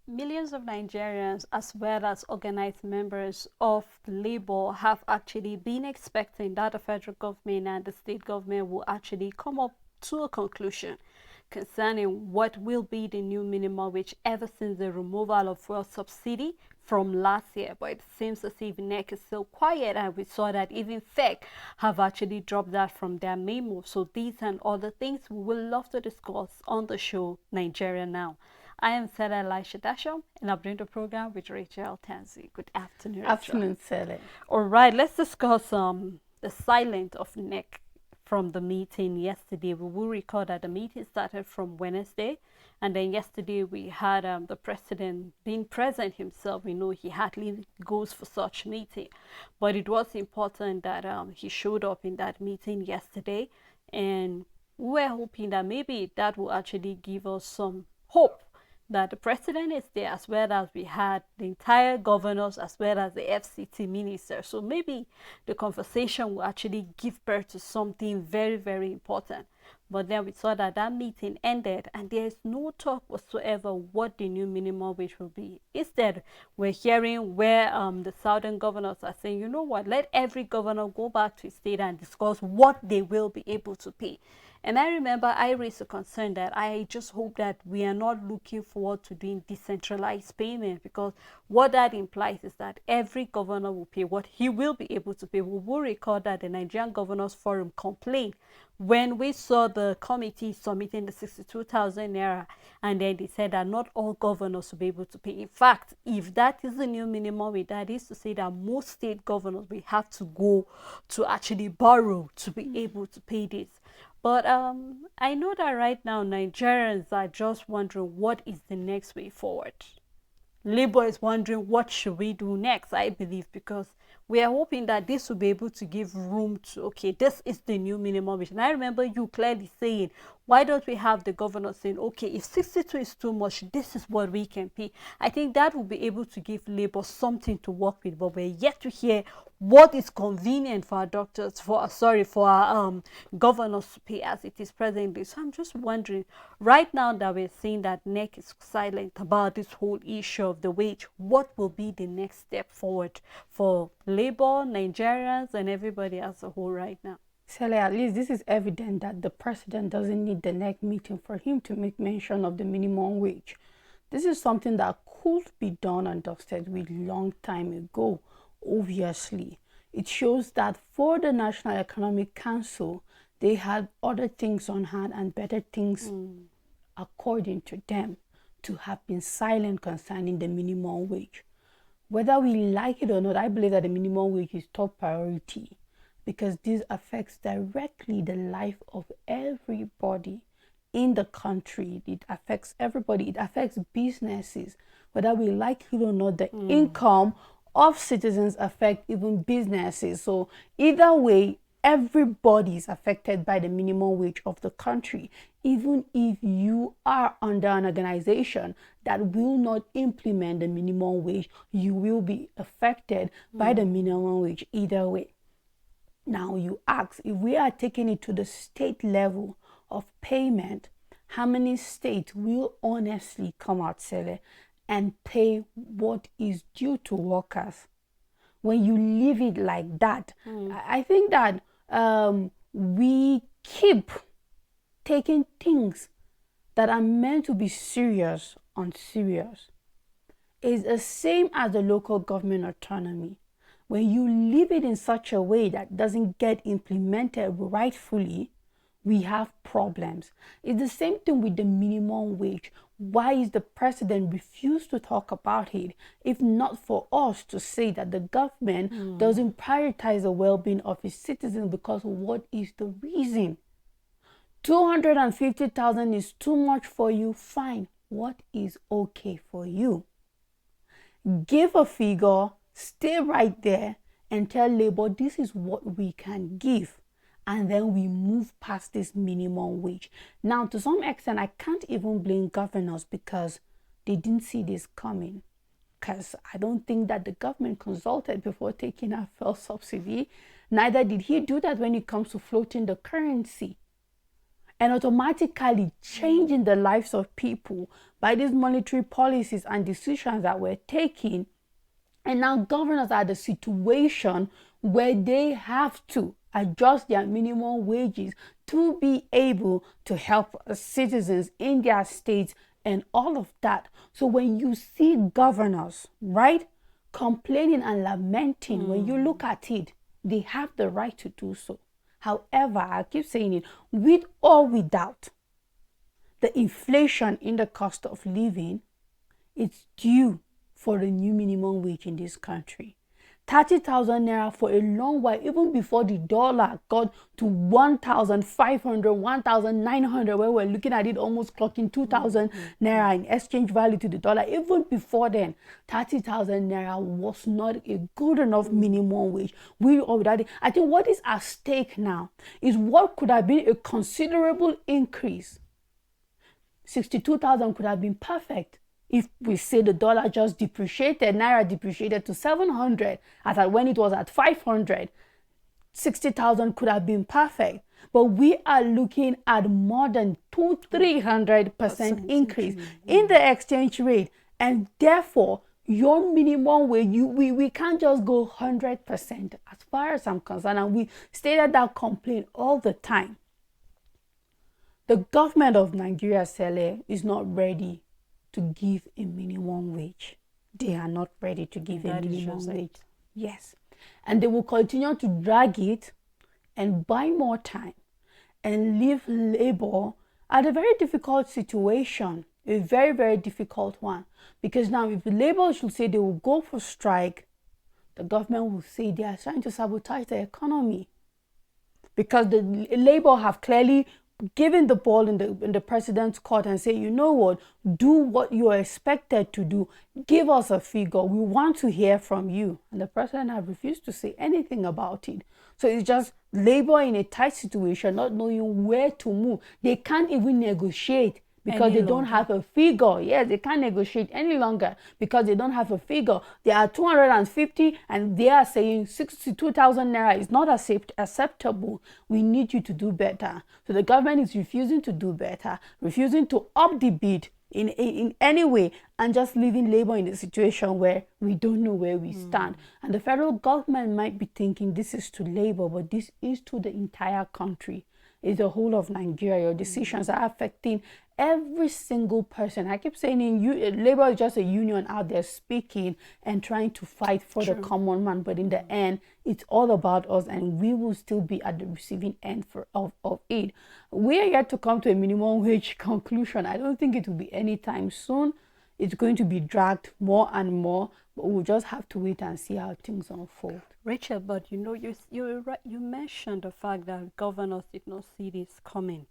Millions of Nigerians, as well as organized members of Labour, have actually been expecting that the federal government and the state government will actually come up to a conclusion concerning what will be the new minimum wage ever since the removal of fuel subsidy from last year. But it seems as if NEC is still quiet, and we saw that even FEC have actually dropped that from their memo. So these and other things we will love to discuss on the show Nigeria Now. I am Sarah Elisha Dasham, and I'm doing the program with Rachel Tansy. Good afternoon, Rachel. Afternoon, Sally. All right, let's discuss the silence of NEC from the meeting yesterday. We will record that the meeting started from Wednesday, and then yesterday we had the president being present himself. We know he hardly goes for such meeting, but it was important that he showed up in that meeting yesterday, and we're hoping that maybe that will actually give us some hope that the president is there, as well as we had the entire governors, as well as the FCT minister. So maybe the conversation will actually give birth to something very, very important. But then we saw that that meeting ended, and there is no talk whatsoever what the new minimum wage will be. Instead, we're hearing where the southern governors are saying, you know what, let every governor go back to his state and discuss what they will be able to pay. And I remember I raised a concern that I just hope that we are not looking forward to doing decentralized payment, because what that implies is that every governor will pay what he will be able to pay. We will record that the Nigerian Governors Forum complained when we saw the committee submitting the 62,000 naira, and then they said that not all governors will be able to pay. In fact, if that is the new minimum wage, that is to say that most state governors will have to go to actually borrow to be able to pay this. But I know that right now Nigerians are just wondering what is the next way forward. Labour is wondering what should we do next, I believe, because we are hoping that this will be able to give room to, okay, this is the new minimum wage. And I remember you clearly saying, why don't we have the governor saying, okay, if 62 is too much, this is what we can pay. I think that will be able to give Labour something to work with, but we're yet to hear what is convenient for our doctors, for our governors to pay as it is presently. So I'm just wondering, right now that we're seeing that NEC is silent about this whole issue of the wage, what will be the next step forward for Labour, Nigerians, and everybody as a whole right now? Sally, at least this is evident that the president doesn't need the NEC meeting for him to make mention of the minimum wage. This is something that could be done and dusted with long time ago. Obviously, it shows that for the National Economic Council, they had other things on hand and better things, according to them, to have been silent concerning the minimum wage. Whether we like it or not, I believe that the minimum wage is top priority, because this affects directly the life of everybody in the country. It affects everybody. It affects businesses. Whether we like it or not, the income of citizens affect even businesses. So either way, everybody is affected by the minimum wage of the country. Even if you are under an organization that will not implement the minimum wage, you will be affected by the minimum wage either way. Now you ask, if we are taking it to the state level of payment, how many states will honestly come out, Sele, and pay what is due to workers? When you leave it like that, I think that we keep taking things that are meant to be serious unserious. It's the same as the local government autonomy. When you leave it in such a way that doesn't get implemented rightfully, we have problems. It's the same thing with the minimum wage. Why is the president refused to talk about it, if not for us to say that the government doesn't prioritize the well-being of its citizens? Because what is the reason? 250,000 is too much for you. Fine. What is okay for you? Give a figure, stay right there, and tell Labour this is what we can give. And then we move past this minimum wage. Now, to some extent, I can't even blame governors, because they didn't see this coming. Because I don't think that the government consulted before taking a fuel subsidy. Neither did he do that when it comes to floating the currency and automatically changing the lives of people by these monetary policies and decisions that were taken. And now governors are the situation where they have to adjust their minimum wages to be able to help citizens in their states and all of that. So when you see governors, right, complaining and lamenting, when you look at it, they have the right to do so. However, I keep saying it, with or without the inflation in the cost of living, it's due for the new minimum wage in this country. 30,000 naira for a long while, even before the dollar got to 1,500, 1,900, where we're looking at it almost clocking 2,000 naira in exchange value to the dollar. Even before then, 30,000 naira was not a good enough minimum wage. We or without it, I think what is at stake now is what could have been a considerable increase. 62,000 could have been perfect. If we say the dollar just depreciated, naira depreciated to 700, as at when it was at 500, 60,000 could have been perfect. But we are looking at more than 200-300% increase in the exchange rate, and therefore your minimum wage, we can't just go 100% as far as I'm concerned, and we stated that complaint all the time. The government of Nigeria, Sele, is not ready to give a minimum wage. They are not ready to give a minimum wage. Yes. And they will continue to drag it and buy more time and leave labor at a very difficult situation, a very, very difficult one. Because now if the labor should say they will go for strike, the government will say they are trying to sabotage the economy. Because the labor have clearly given the ball in the president's court and say, you know what, do what you are expected to do. Give us a figure. We want to hear from you. And the president have refused to say anything about it. So it's just labor in a tight situation, not knowing where to move. They can't even negotiate because they don't have a figure. Yes, they can't negotiate any longer because they don't have a figure. They are 250 and they are saying 62,000 naira is not acceptable. We need you to do better. So the government is refusing to do better, refusing to up the bid in any way, and just leaving labor in a situation where we don't know where we stand. And the federal government might be thinking this is to labor, but this is to the entire country. It's the whole of Nigeria. Your decisions are affecting every single person. I keep saying labor is just a union out there speaking and trying to fight for the common man, but in the end it's all about us, and we will still be at the receiving end of it. We are yet to come to a minimum wage conclusion. I don't think it will be anytime soon. It's going to be dragged more and more, but we'll just have to wait and see how things unfold. Rachel, but you're right. You mentioned the fact that governors did not see this coming.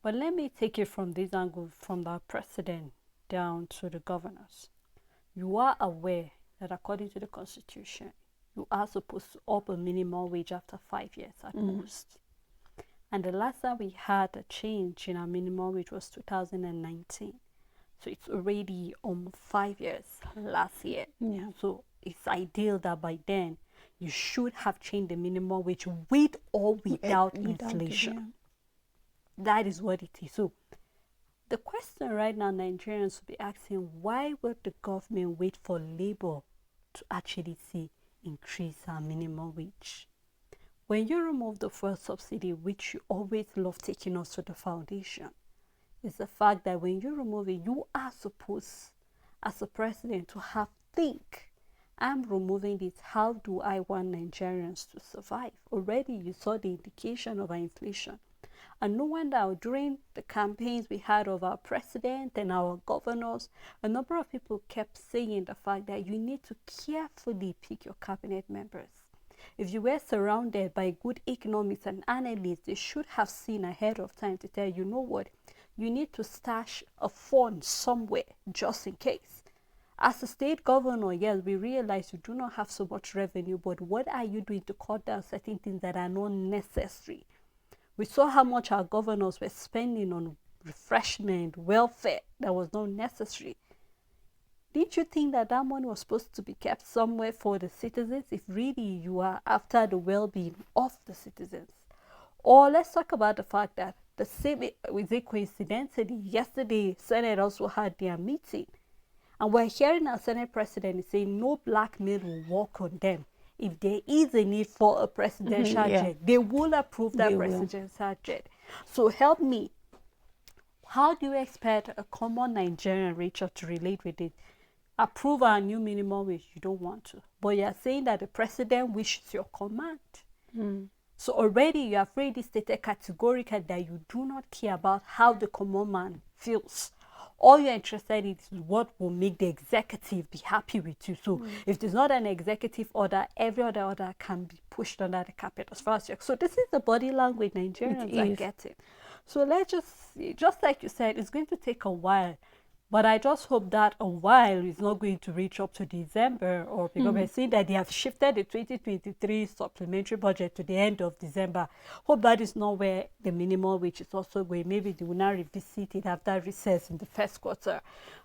But let me take it from this angle, from the president down to the governors. You are aware that according to the Constitution, you are supposed to up a minimum wage after 5 years at most. And the last time we had a change in our minimum wage was 2019. So it's already 5 years last year. Yeah. So it's ideal that by then you should have changed the minimum wage with or without inflation. That is what it is. So the question right now Nigerians will be asking, why would the government wait for labor to actually see increase our minimum wage? When you remove the fuel subsidy, which you always love taking us to the foundation, is the fact that when you remove it, you are supposed, as a president, to have think, I'm removing this, how do I want Nigerians to survive? Already you saw the indication of our inflation. And no wonder during the campaigns we had of our president and our governors, a number of people kept saying the fact that you need to carefully pick your cabinet members. If you were surrounded by good economists and analysts, they should have seen ahead of time to tell you know what, you need to stash a fund somewhere just in case. As a state governor, yes, we realize you do not have so much revenue, but what are you doing to cut down certain things that are not necessary? We saw how much our governors were spending on refreshment, welfare that was not necessary. Didn't you think that that money was supposed to be kept somewhere for the citizens if really you are after the well-being of the citizens? Or let's talk about the fact that The same with it coincidentally, yesterday, Senate also had their meeting. And we're hearing our Senate president saying no blackmail will work on them. If there is a need for a presidential Yeah. jet, they will approve that They will. presidential jet. So help me. How do you expect a common Nigerian, Rachel, to relate with it? Approve our new minimum wage, you don't want to. But you're saying that the president wishes your command. So already you have already stated categorically that you do not care about how the common man feels. All you're interested in is what will make the executive be happy with you. So if there's not an executive order, every other order can be pushed under the carpet as far as you're. So this is the body language Nigerians are getting. So let's just like you said, it's going to take a while. But I just hope that a while is not going to reach up to December, or because we're seeing that they have shifted the 2023 supplementary budget to the end of December. Hope that is not where the minimum wage is also going. Maybe they will now revisit it after recess in the first quarter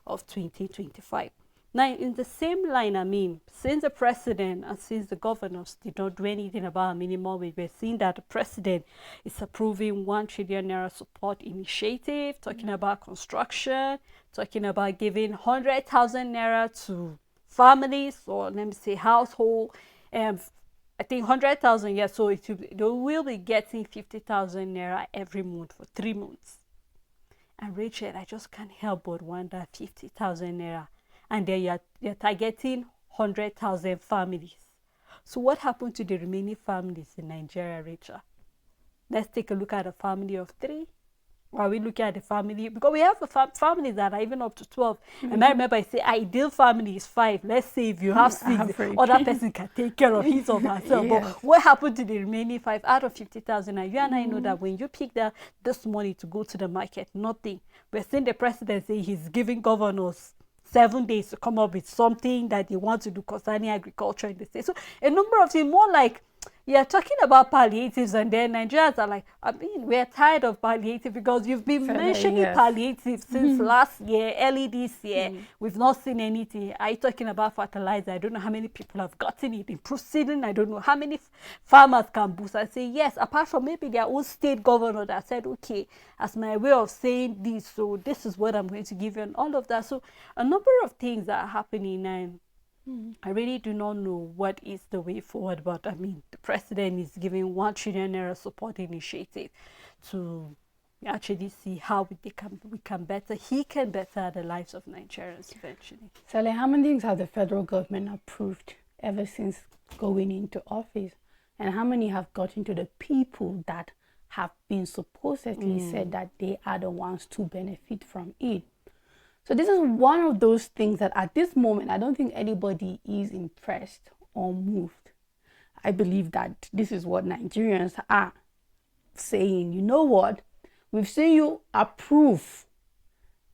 of 2025. Now, in the same line, I mean, since the president and since the governors did not do anything about a minimum wage, we're seeing that the president is approving 1 trillion naira support initiative, talking about construction, talking about giving 100,000 naira to families, or let me say household. I think 100,000, yes, so they will be getting 50,000 naira every month for 3 months. And Rachel, I just can't help but wonder, 50,000 naira. And then you're targeting 100,000 families. So what happened to the remaining families in Nigeria, Rachel? Let's take a look at a family of 3. Or are we looking at the family? Because we have families that are even up to 12. And I remember I say ideal family is 5. Let's say if you have 6, the other person can take care of his or herself. Yes. But what happened to the remaining 5 out of 50,000? And you and I know that when you pick this money to go to the market, nothing. We're seeing the president say he's giving governors 7 days to come up with something that they want to do concerning agriculture in the state. So a number of things, more like you're talking about palliatives, and then Nigerians are like, I mean, we're tired of palliative because you've been mentioning palliative since last year, early this year. We've not seen anything. Are you talking about fertilizer? I don't know how many people have gotten it. Improved seeding, I don't know how many farmers can boost. I say yes, apart from maybe their own state governor that said, okay, as my way of saying this, so this is what I'm going to give you, and all of that. So a number of things that are happening, and I really do not know what is the way forward, but I mean, the president is giving 1 trillion naira support initiative to actually see how he can better the lives of Nigerians eventually. Sally, how many things have the federal government approved ever since going into office? And how many have gotten to the people that have been supposedly said that they are the ones to benefit from it? So this is one of those things that at this moment, I don't think anybody is impressed or moved. I believe that this is what Nigerians are saying. You know what? We've seen you approve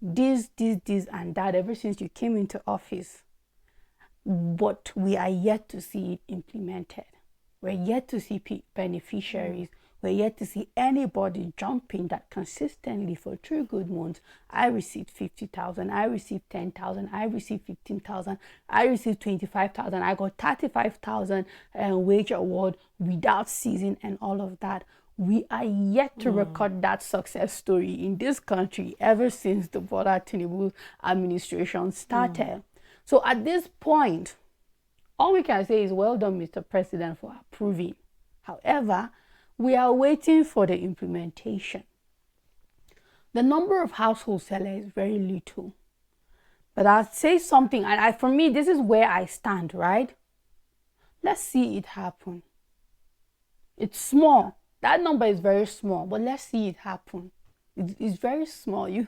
this, and that ever since you came into office. But we are yet to see it implemented. We're yet to see beneficiaries. We're yet to see anybody jumping that consistently for 3 good months. I received 50,000. I received 10,000. I received 15,000. I received 25,000. I got 35,000 wage award without ceasing and all of that. We are yet to record that success story in this country ever since the Bola Tinubu administration started. So at this point, all we can say is well done, Mr. President, for approving. However, we are waiting for the implementation. The number of household sellers is very little. But I'll say something, and for me, this is where I stand, right? Let's see it happen. It's small. That number is very small, but let's see it happen. It's very small. You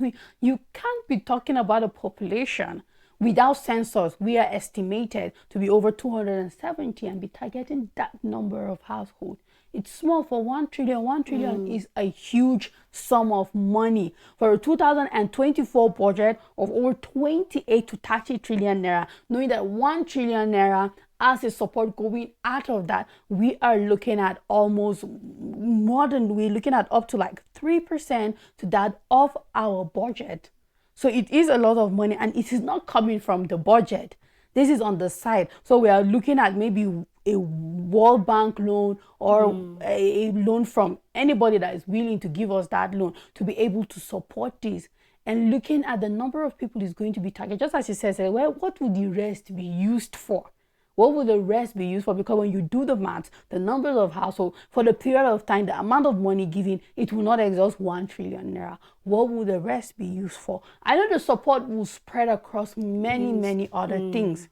can't be talking about a population without census. We are estimated to be over 270 and be targeting that number of households. It's small for 1 trillion. 1 trillion is a huge sum of money for a 2024 budget of over 28 to 30 trillion naira. Knowing that 1 trillion naira as a support going out of that, we are looking at almost we're looking at up to like 3% to that of our budget. So it is a lot of money, and it is not coming from the budget. This is on the side. So we are looking at maybe a World Bank loan or a loan from anybody that is willing to give us that loan to be able to support this. And looking at the number of people is going to be targeted, just as she says, well, what would the rest be used for? What would the rest be used for? Because when you do the maths, the numbers of households, for the period of time, the amount of money given, it will not exhaust 1 trillion naira. What will the rest be used for? I know the support will spread across many other things.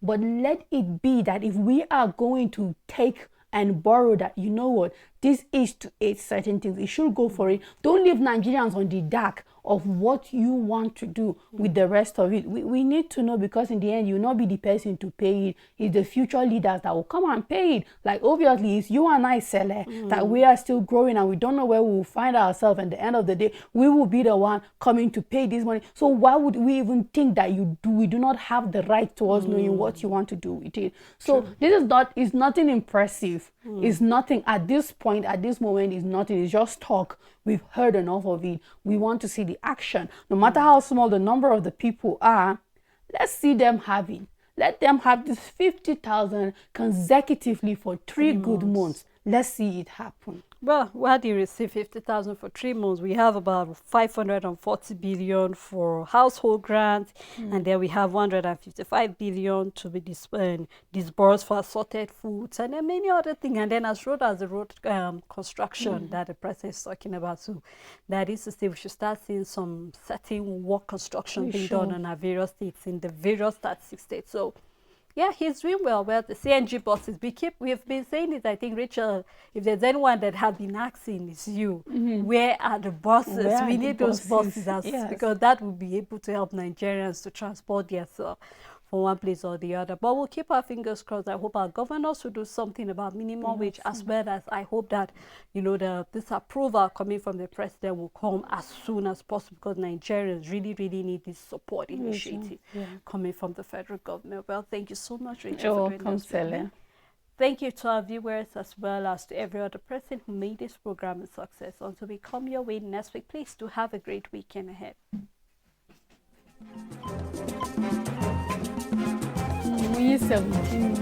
But let it be that if we are going to take and borrow that, you know what, this is to aid certain things, it should go for it. Don't leave Nigerians on the dark of what you want to do with the rest of it. We need to know, because in the end, you'll not be the person to pay it. It's the future leaders that will come and pay it. Like, obviously, it's you and I, Sele, that we are still growing and we don't know where we will find ourselves. And at the end of the day, we will be the one coming to pay this money. So why would we even think that we do not have the right towards knowing what you want to do with it? So this is nothing impressive. It's nothing at this point, at this moment, is nothing. It's just talk. We've heard enough of it. We want to see the action. No matter how small the number of the people are, let's see them having. Let them have this 50,000 consecutively for 3 good months. Let's see it happen. Well, where do you receive 50,000 for 3 months? We have about 540 billion for household grants, and then we have 155 billion to be disbursed for assorted foods, and then many other things. And then as road as the road construction that the president is talking about, so that is to say we should start seeing some certain work construction being done in our various states, in the various 36 states. So yeah, he's doing well. Well, the CNG buses, we have been saying it. I think, Rachel, if there's anyone that have been asking, it's you. Where are the buses? We need those buses because that will be able to help Nigerians to transport themselves from one place or the other. But we'll keep our fingers crossed. I hope our governors will do something about minimum wage, as well as I hope that, you know, this approval coming from the president will come as soon as possible, because Nigerians really need this support initiative coming from the federal government. Well, thank you so much, Rachel, for doing this with me. Thank you to our viewers, as well as to every other person who made this program a success. Until we come your way next week, please do have a great weekend ahead. We 17.